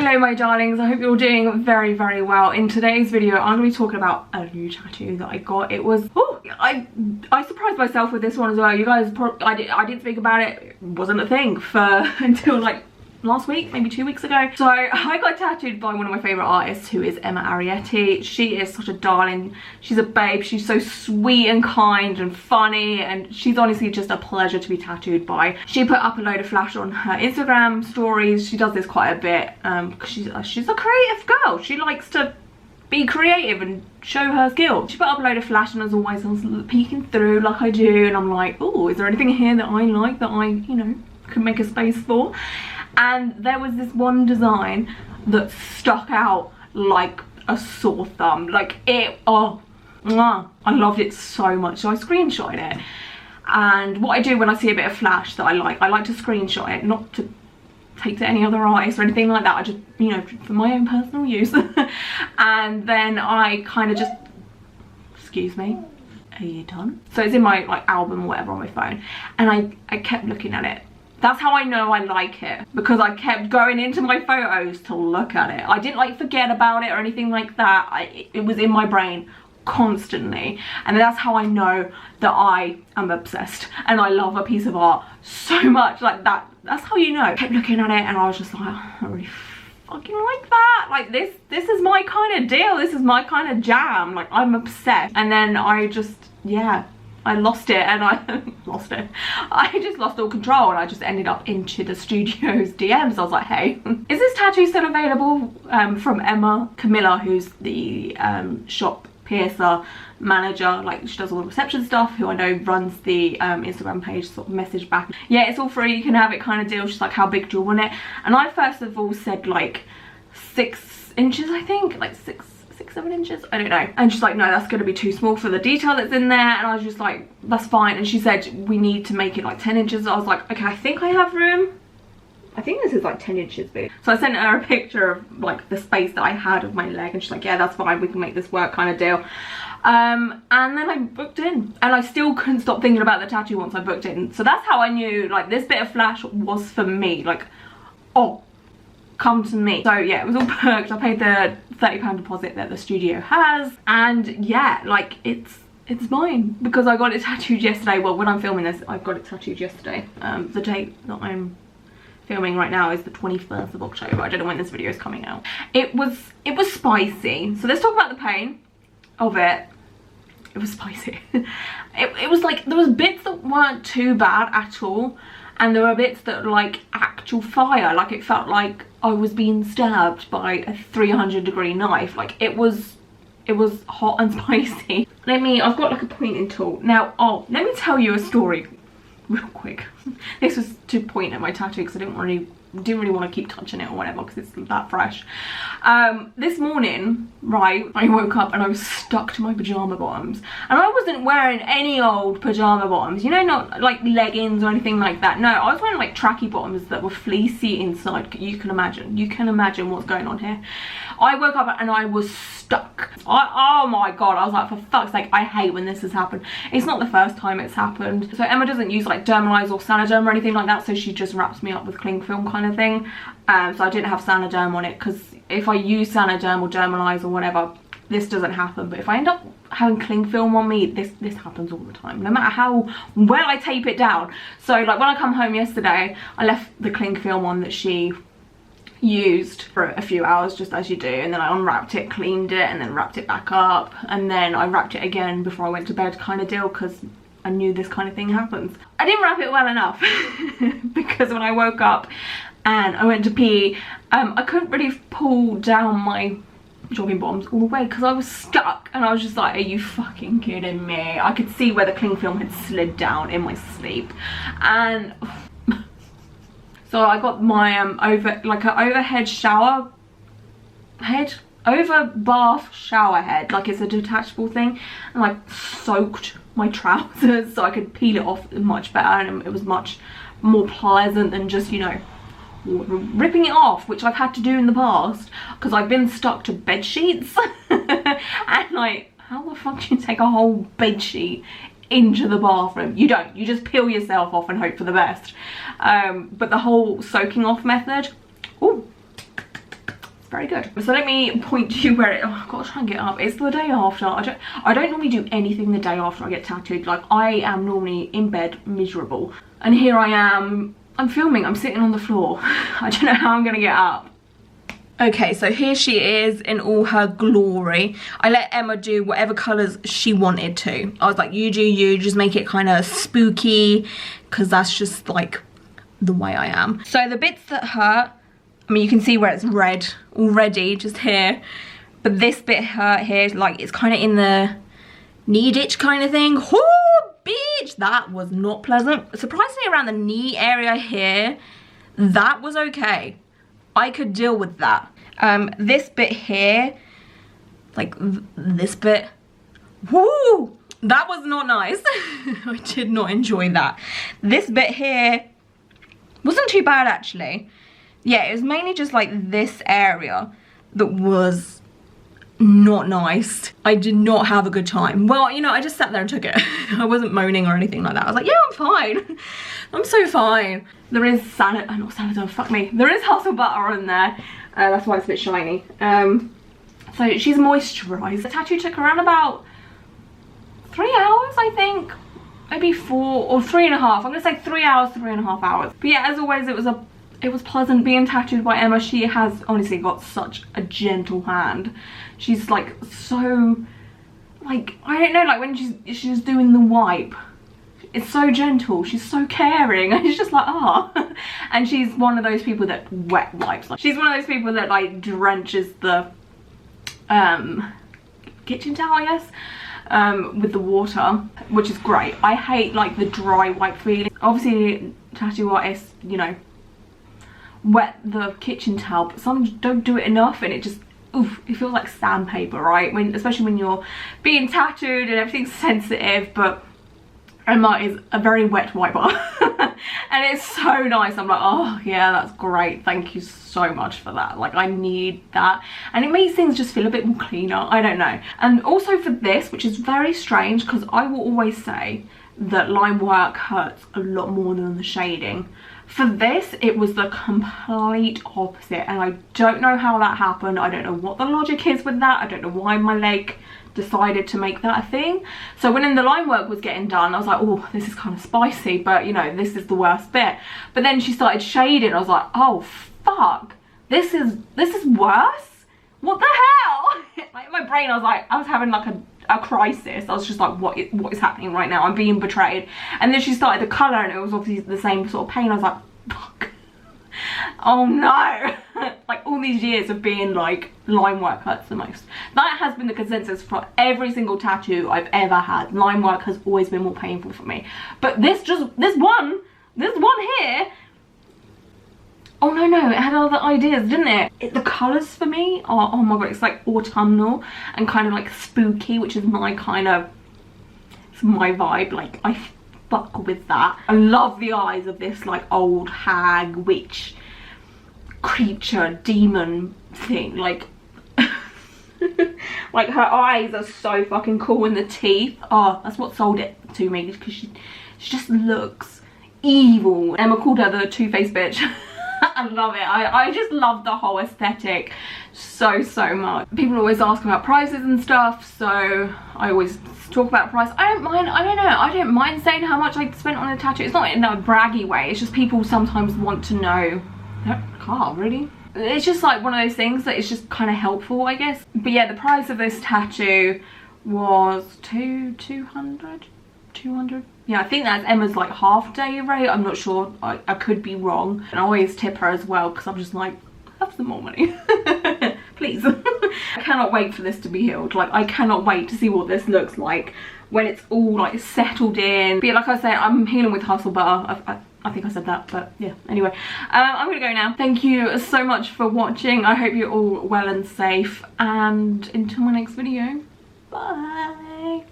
Hello my darlings, I hope you're doing very, very well. In today's video, I'm going to be talking about a new tattoo that I got. It was, I surprised myself with this one as well. You guys, I didn't speak about it. It wasn't a thing until like last week, maybe 2 weeks ago. So I got tattooed by one of my favourite artists, who is Emma Arietti. She is such a darling. She's a babe. She's so sweet and kind and funny, and she's honestly just a pleasure to be tattooed by. She put up a load of flash on her Instagram stories. She does this quite a bit because she's a creative girl. She likes to be creative and show her skill. She put up a load of flash, and as always I was peeking through like I do, and I'm like, oh, is there anything here that I like that I, you know, can make a space for? And there was this one design that stuck out like a sore thumb. Like it, I loved it so much. So I screenshotted it. And what I do when I see a bit of flash that I like to screenshot it, not to take to any other artist or anything like that. I just, you know, for my own personal use. And then I kind of just, excuse me, are you done? So it's in my like album or whatever on my phone. And I kept looking at it. That's how I know I like it, because I kept going into my photos to look at it. I didn't like forget about it or anything like that. It was in my brain constantly, and that's how I know that I am obsessed and I love a piece of art so much. Like that's how you know. I kept looking at it and I was just like, oh, I really fucking like that. Like this is my kind of deal. This is my kind of jam. Like I'm obsessed. And then I just, yeah, I lost it, and I lost it. I just lost all control, and I just ended up into the studio's DMs. I was like, hey, is this tattoo still available? From Emma Camilla, who's the shop piercer manager. Like, she does all the reception stuff, who I know runs the Instagram page. Sort of message back, yeah, it's all free, you can have it kind of deal. She's like, how big do you want it? And I first of all said like 6 inches, I think, like 6-7 inches, I don't know. And she's like, no, that's going to be too small for the detail that's in there. And I was just like, that's fine. And she said, we need to make it like 10 inches. I was like, okay, I think I have room. I think this is like 10 inches big. So I sent her a picture of like the space that I had of my leg, and she's like, yeah, that's fine, we can make this work kind of deal. And then I booked in, and I still couldn't stop thinking about the tattoo once I booked in. So that's how I knew like this bit of flash was for me. Like, oh, come to me. So yeah, it was all booked. I paid the £30 deposit that the studio has, and yeah, like it's mine because I got it tattooed yesterday. Well, when I'm filming this, I've got it tattooed yesterday. The date that I'm filming right now is the 21st of October. I don't know when this video is coming out. It was spicy. So let's talk about the pain of it. It was spicy. it was like, there was bits that weren't too bad at all, and there were bits that were like actual fire. Like it felt like I was being stabbed by a 300-degree knife. Like it was hot and spicy. I've got like a pointing tool. Now, let me tell you a story real quick. This was to point at my tattoo because I didn't really want to keep touching it or whatever because it's that fresh. This morning, right, I woke up and I was stuck to my pajama bottoms, and I wasn't wearing any old pajama bottoms, you know, not like leggings or anything like that. No, I was wearing like tracky bottoms that were fleecy inside. You can imagine what's going on here. I woke up and I was stuck. Oh my god, I was like, for fuck's sake, I hate when this has happened. It's not the first time it's happened. So Emma doesn't use like Dermalize or Sanaderm or anything like that, so she just wraps me up with cling film kind of thing. So I didn't have Sanaderm on it, because if I use Sanaderm or Dermalize or whatever, this doesn't happen. But if I end up having cling film on me, this happens all the time, no matter how well I tape it down. So like when I come home yesterday, I left the cling film on that she used for a few hours, just as you do, and then I unwrapped it, cleaned it, and then wrapped it back up, and then I wrapped it again before I went to bed kind of deal, because I knew this kind of thing happens. I didn't wrap it well enough because when I woke up and I went to pee, I couldn't really pull down my jogging bottoms all the way because I was stuck, and I was just like, are you fucking kidding me? I could see where the cling film had slid down in my sleep. And so I got my overhead shower head, over bath shower head, like it's a detachable thing, and like soaked my trousers so I could peel it off much better, and it was much more pleasant than just, you know, ripping it off, which I've had to do in the past because I've been stuck to bed sheets. And like, how the fuck do you take a whole bed sheet into the bathroom? You don't, you just peel yourself off and hope for the best. But the whole soaking off method, ooh, It's very good. So let me point to you where it, oh, I've got to try and get up. It's the day after. I don't normally do anything the day after I get tattooed. Like, I am normally in bed miserable. And here I am, I'm filming, I'm sitting on the floor. I don't know how I'm gonna get up. Okay, so here she is in all her glory. I let Emma do whatever colours she wanted to. I was like, you do you, just make it kind of spooky, because that's just like the way I am. So the bits that hurt, I mean, you can see where it's red already, just here. But this bit hurt here, like it's kind of in the knee ditch kind of thing. Oh, bitch, that was not pleasant. Surprisingly, around the knee area here, that was okay. I could deal with that. This bit here, like this bit, whoo, that was not nice. I did not enjoy that. This bit here wasn't too bad actually. Yeah, it was mainly just like this area that was not nice. I did not have a good time. Well, you know, I just sat there and took it. I wasn't moaning or anything like that. I was like, yeah, I'm fine. I'm so fine. There is not Sanadol, fuck me. There is hustle butter in there. That's why it's a bit shiny. So she's moisturised. The tattoo took around about 3 hours, I think. Maybe 4 or 3.5. I'm gonna say 3 hours, 3.5 hours. But yeah, as always, it was pleasant being tattooed by Emma. She has honestly got such a gentle hand. She's like so, like, I don't know, like when she's doing the wipe, it's so gentle, she's so caring, and it's just like, ah. And she's one of those people that wet wipes. Like, she's one of those people that like drenches the kitchen towel, I guess, with the water, which is great. I hate like the dry wipe feeling. Obviously, tattoo artists, you know, wet the kitchen towel, but some don't do it enough, and it just, oof, it feels like sandpaper, right? Especially when you're being tattooed and everything's sensitive. But Emma is a very wet wiper. And it's so nice. I'm like, oh yeah, that's great, thank you so much for that. Like, I need that, and it makes things just feel a bit more cleaner. I don't know. And also for this, which is very strange, because I will always say that line work hurts a lot more than the shading. For this, it was the complete opposite, and I don't know how that happened. I don't know what the logic is with that. I don't know why my leg decided to make that a thing. So when the line work was getting done, I was like, oh, this is kind of spicy, but you know, this is the worst bit. But then she started shading. I was like, oh fuck, this is worse. What the hell? Like, in my brain, I was like, I was having like a crisis. I was just like, what is happening right now? I'm being betrayed. And then she started the colour, and it was obviously the same sort of pain. I was like, fuck. Oh no. Like, all these years of being like, line work hurts the most. That has been the consensus for every single tattoo I've ever had. Line work has always been more painful for me. But this one here, oh no, it had other ideas, didn't it? The colours for me are, oh my god, it's like autumnal and kind of like spooky, which is my kind of, it's my vibe. Like, I fuck with that. I love the eyes of this like old hag, witch, creature, demon thing. Like, like her eyes are so fucking cool, and the teeth, oh, that's what sold it to me, because she just looks evil. Emma called her the two-faced bitch. I love it. I just love the whole aesthetic so much. People always ask about prices and stuff, so I always talk about price. I don't mind. I don't know, I don't mind saying how much I spent on a tattoo. It's not in a braggy way, it's just people sometimes want to know. Oh, really? It's just like one of those things that is just kind of helpful, I guess. But yeah, the price of this tattoo was 200. Yeah, I think that's Emma's like half day rate. I'm not sure, I could be wrong. And I always tip her as well, because I'm just like, have some more money. Please. I cannot wait for this to be healed. Like, I cannot wait to see what this looks like when it's all like settled in. But yeah, like I said, I'm healing with hustle butter. I think I said that, but yeah, anyway. I'm gonna go now. Thank you so much for watching. I hope you're all well and safe, and until my next video, bye.